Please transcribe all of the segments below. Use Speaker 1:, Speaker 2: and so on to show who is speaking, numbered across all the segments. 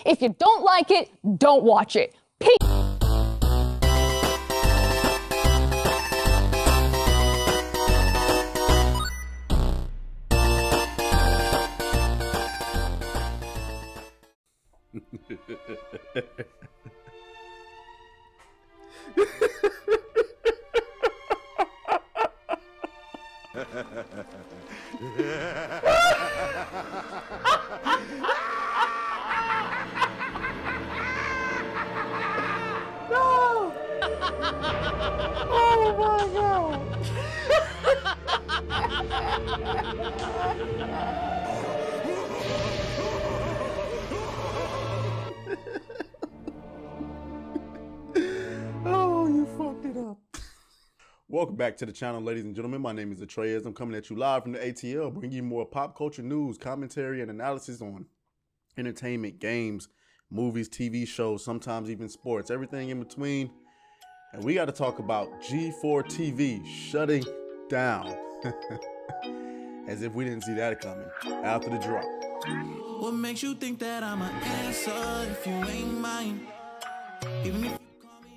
Speaker 1: If you don't like it, don't watch it. Peace.
Speaker 2: No! Oh my God! Oh, you fucked it up. Welcome back to the channel, ladies and gentlemen. My name is Atreus. I'm coming at you live from the ATL, bringing you more pop culture news, commentary, and analysis on entertainment, games, movies, TV shows, sometimes even sports, everything in between. And we got to talk about G4TV shutting down. As if we didn't see that coming after the drop.
Speaker 3: What makes you think that I'm an answer if you ain't mine?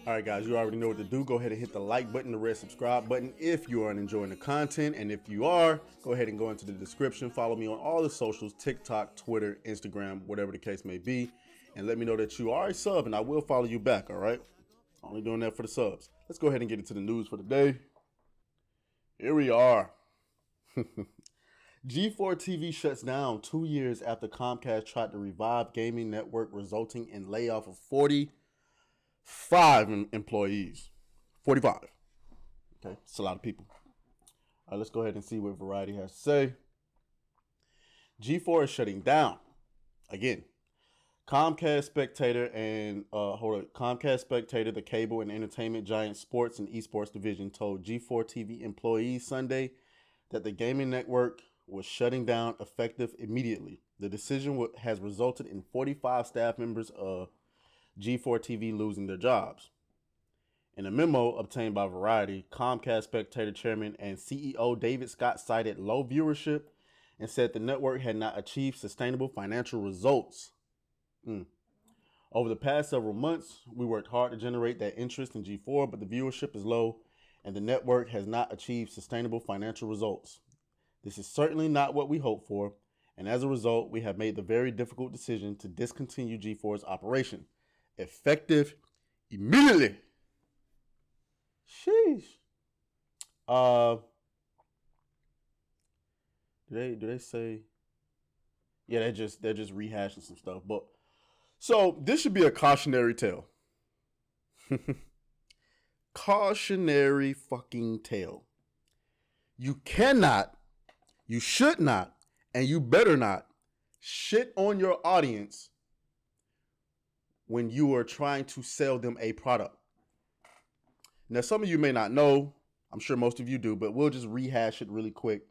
Speaker 2: All right, guys, you already know what to do. Go ahead and hit the like button, the red subscribe button if you are enjoying the content. And if you are, go ahead and go into the description. Follow me on all the socials, TikTok, Twitter, Instagram, whatever the case may be. And let me know that you are a sub, and I will follow you back, all right? Only doing that for the subs. Let's go ahead and get into the news for the day. Here we are. G4TV shuts down 2 years after Comcast tried to revive gaming network, resulting in layoff of 45 employees. 45. Okay, it's a lot of people. All right, let's go ahead and see what Variety has to say. G4 is shutting down. Again, Comcast Spectator and Comcast Spectator, the cable and entertainment giant sports and esports division, told G4TV employees Sunday that the gaming network was shutting down effective immediately. The decision has resulted in 45 staff members of G4TV losing their jobs. In a memo obtained by Variety, Comcast Spectator chairman and CEO David Scott cited low viewership and said the network had not achieved sustainable financial results. Over the past several months, we worked hard to generate that interest in G4, but the viewership is low and the network has not achieved sustainable financial results. This is certainly not what we hoped for, and as a result, we have made the very difficult decision to discontinue G4's operation, effective immediately. Sheesh. Do they say? Yeah, they're just rehashing some stuff, but so this should be a cautionary tale. Cautionary fucking tale. You cannot, you should not, and you better not shit on your audience when you are trying to sell them a product. Now, some of you may not know, I'm sure most of you do, but we'll just rehash it really quick.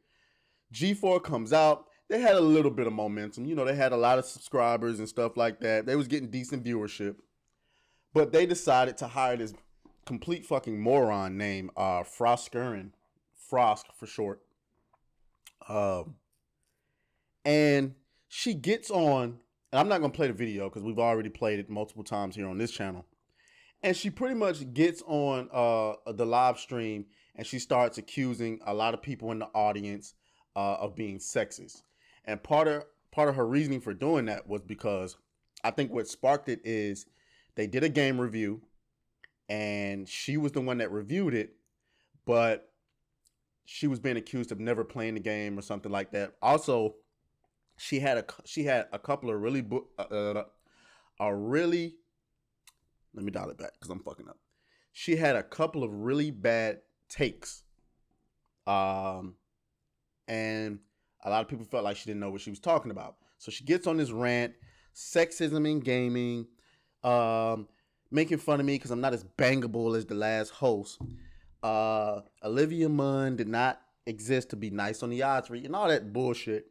Speaker 2: G4 comes out. They had a little bit of momentum. You know, they had a lot of subscribers and stuff like that. They was getting decent viewership. But they decided to hire this complete fucking moron named Frosk for short. And she gets on, and I'm not going to play the video because we've already played it multiple times here on this channel. And she pretty much gets on the live stream and she starts accusing a lot of people in the audience of being sexist. And part of her reasoning for doing that was because I think what sparked it is they did a game review and she was the one that reviewed it, but she was being accused of never playing the game or something like that. Also, she had a couple of really let me dial it back because I'm fucking up. She had a couple of really bad takes. And a lot of people felt like she didn't know what she was talking about. So she gets on this rant, sexism in gaming, making fun of me because I'm not as bangable as the last host. Olivia Munn did not exist to be nice on the odds read and all that bullshit.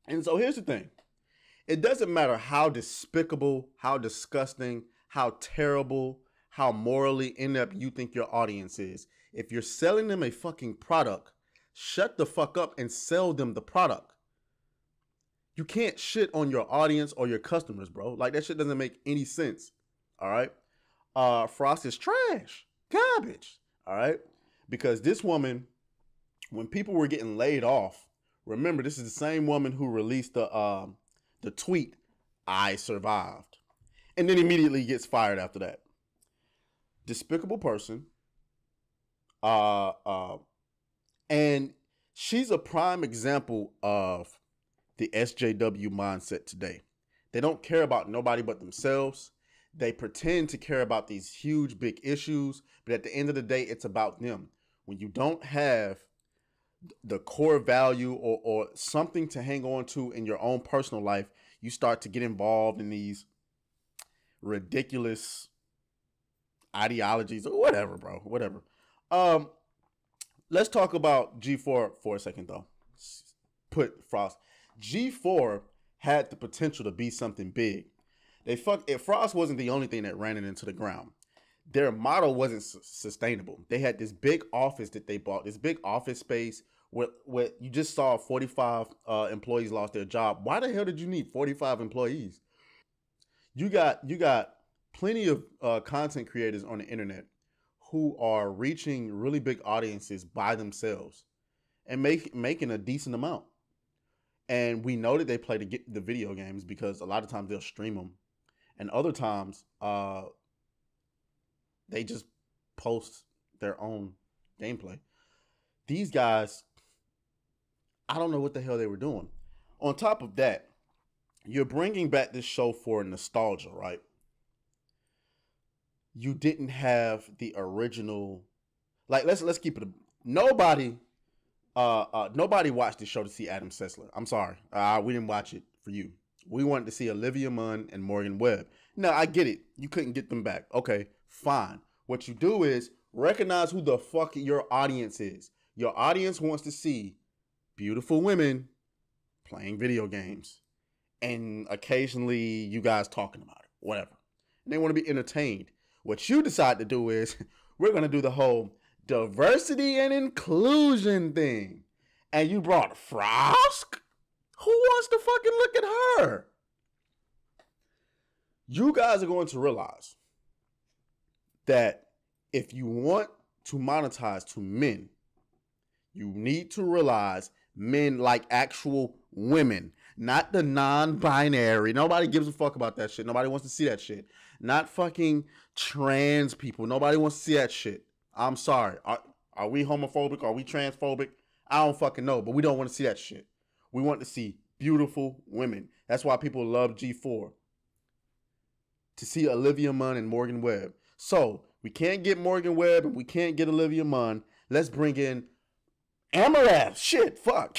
Speaker 2: And so here's the thing. It doesn't matter how despicable, how disgusting, how terrible, how morally inept you think your audience is. If you're selling them a fucking product, shut the fuck up and sell them the product. You can't shit on your audience or your customers, bro. Like, that shit doesn't make any sense. All right. Frost is trash, garbage. All right. Because this woman, when people were getting laid off, remember, this is the same woman who released the tweet, "I survived," and then immediately gets fired after that. Despicable person. And she's a prime example of the SJW mindset today. They don't care about nobody but themselves. They pretend to care about these huge, big issues, but at the end of the day, it's about them. When you don't have the core value or something to hang on to in your own personal life, you start to get involved in these ridiculous ideologies or whatever, bro. Whatever. Let's talk about G4 for a second, though. Put Frost. G4 had the potential to be something big. If Frost wasn't the only thing that ran it into the ground, their model wasn't sustainable. They had this big office that they bought, this big office space where you just saw 45 employees lost their job. Why the hell did you need 45 employees? You got plenty of content creators on the internet who are reaching really big audiences by themselves and making a decent amount. And we know that they play the video games because a lot of times they'll stream them. And other times, they just post their own gameplay. These guys, I don't know what the hell they were doing. On top of that, you're bringing back this show for nostalgia, right? You didn't have the original, like let's keep it. Nobody watched the show to see Adam Sessler. I'm sorry, we didn't watch it for you. We wanted to see Olivia Munn and Morgan Webb. Now, I get it. You couldn't get them back. Okay, fine. What you do is recognize who the fuck your audience is. Your audience wants to see beautiful women playing video games and occasionally you guys talking about it, whatever. And they want to be entertained. What you decide to do is we're going to do the whole diversity and inclusion thing. And you brought Frosk? Who wants to fucking look at her? You guys are going to realize that if you want to monetize to men, you need to realize men like actual women, not the non-binary. Nobody gives a fuck about that shit. Nobody wants to see that shit. Not fucking trans people. Nobody wants to see that shit. I'm sorry. Are we homophobic? Are we transphobic? I don't fucking know, but we don't want to see that shit. We want to see beautiful women. That's why people love G4. To see Olivia Munn and Morgan Webb. So, we can't get Morgan Webb and we can't get Olivia Munn. Let's bring in Amarath. Shit, fuck.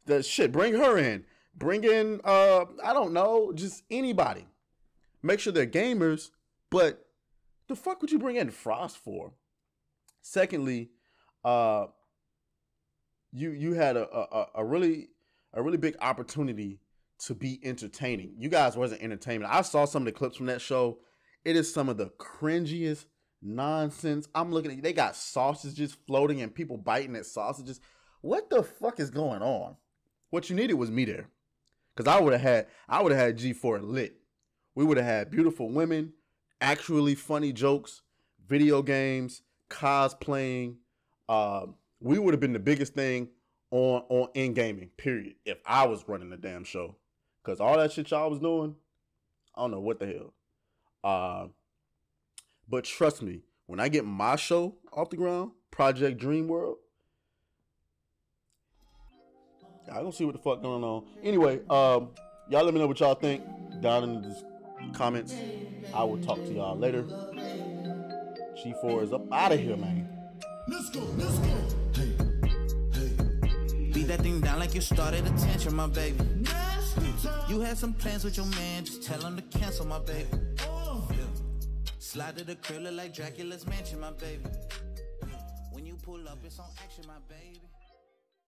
Speaker 2: The shit, bring her in. Bring in, I don't know, just anybody. Make sure they're gamers, but the fuck would you bring in Frost for? Secondly, you had a really big opportunity to be entertaining. You guys wasn't entertainment. I saw some of the clips from that show. It is some of the cringiest nonsense. I'm looking at, they got sausages floating and people biting at sausages. What the fuck is going on? What you needed was me there. Cause I would have had G4 lit. We would have had beautiful women, actually funny jokes, video games, cosplaying. We would have been the biggest thing on in gaming, period, if I was running the damn show. Cause all that shit y'all was doing, I don't know what the hell. But trust me, when I get my show off the ground, Project Dream World, y'all gonna see what the fuck going on. Anyway, y'all let me know what y'all think down in the comments. I will talk to y'all later. G4 is up out of here, man.
Speaker 3: Let's go. Hey. Beat that thing down like you started attention, my baby. You had some plans with your man, just tell him to cancel, my baby. Slide to the crib, look like Dracula's mansion, my baby. When you pull up, it's on action, my baby.